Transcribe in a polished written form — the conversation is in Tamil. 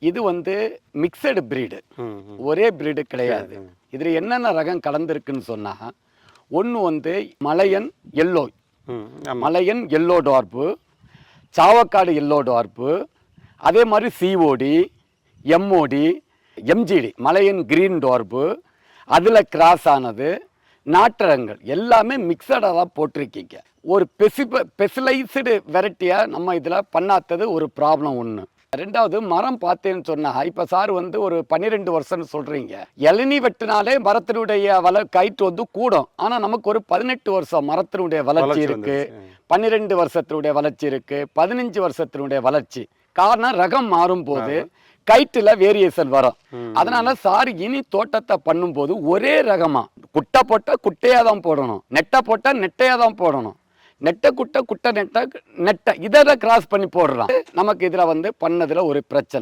இது வந்து மிக்சடு பிரீடு, ஒரே பிரீடு கிடையாது. இதுல என்னென்ன ரகம் கலந்துருக்குன்னு சொன்னா, ஒன்று வந்து Malayan yellow, Malayan yellow dwarf, Chavakkad yellow dwarf, அதே மாதிரி COD, MOD, MGD Malayan green dwarf, அதில் கிராஸ் ஆனது நாட்டரங்கள் எல்லாமே மிக்சடாக தான் போட்டிருக்கீங்க. ஒரு ஸ்பெஷலைஸ்டு வெரைட்டியாக நம்ம இதில் பண்ணாதது ஒரு ப்ராப்ளம் ஒன்று. ரெண்டாவது மரம் பார்த்தேன்னு சொன்னா, இப்போ சார் வந்து ஒரு 12 வருஷம்னு சொல்கிறீங்க. இளநீ வெட்டினாலே மரத்தினுடைய கைட்டு வந்து கூடும். ஆனால் நமக்கு ஒரு 18 வருஷம் மரத்தினுடைய வளர்ச்சி இருக்குது, 12 வருஷத்தினுடைய வளர்ச்சி இருக்குது, 15 வருஷத்தினுடைய வளர்ச்சி. காரணம் ரகம் மாறும் போது கைட்டுல வேரியேஷன் வரும். அதனால சார் இனி தோட்டத்தை பண்ணும்போது ஒரே ரகமா, குட்டை போட்டால் குட்டையாக தான் போடணும், நெட்டை போட்டால் நெட்டையாக தான் போடணும், நெட்டை குட்டை குட்டை நெட்டை நெட்டை இதை கிராஸ் பண்ணி போடுறான். நமக்கு இதில் வந்து பண்ணதில் ஒரு பிரச்சனை.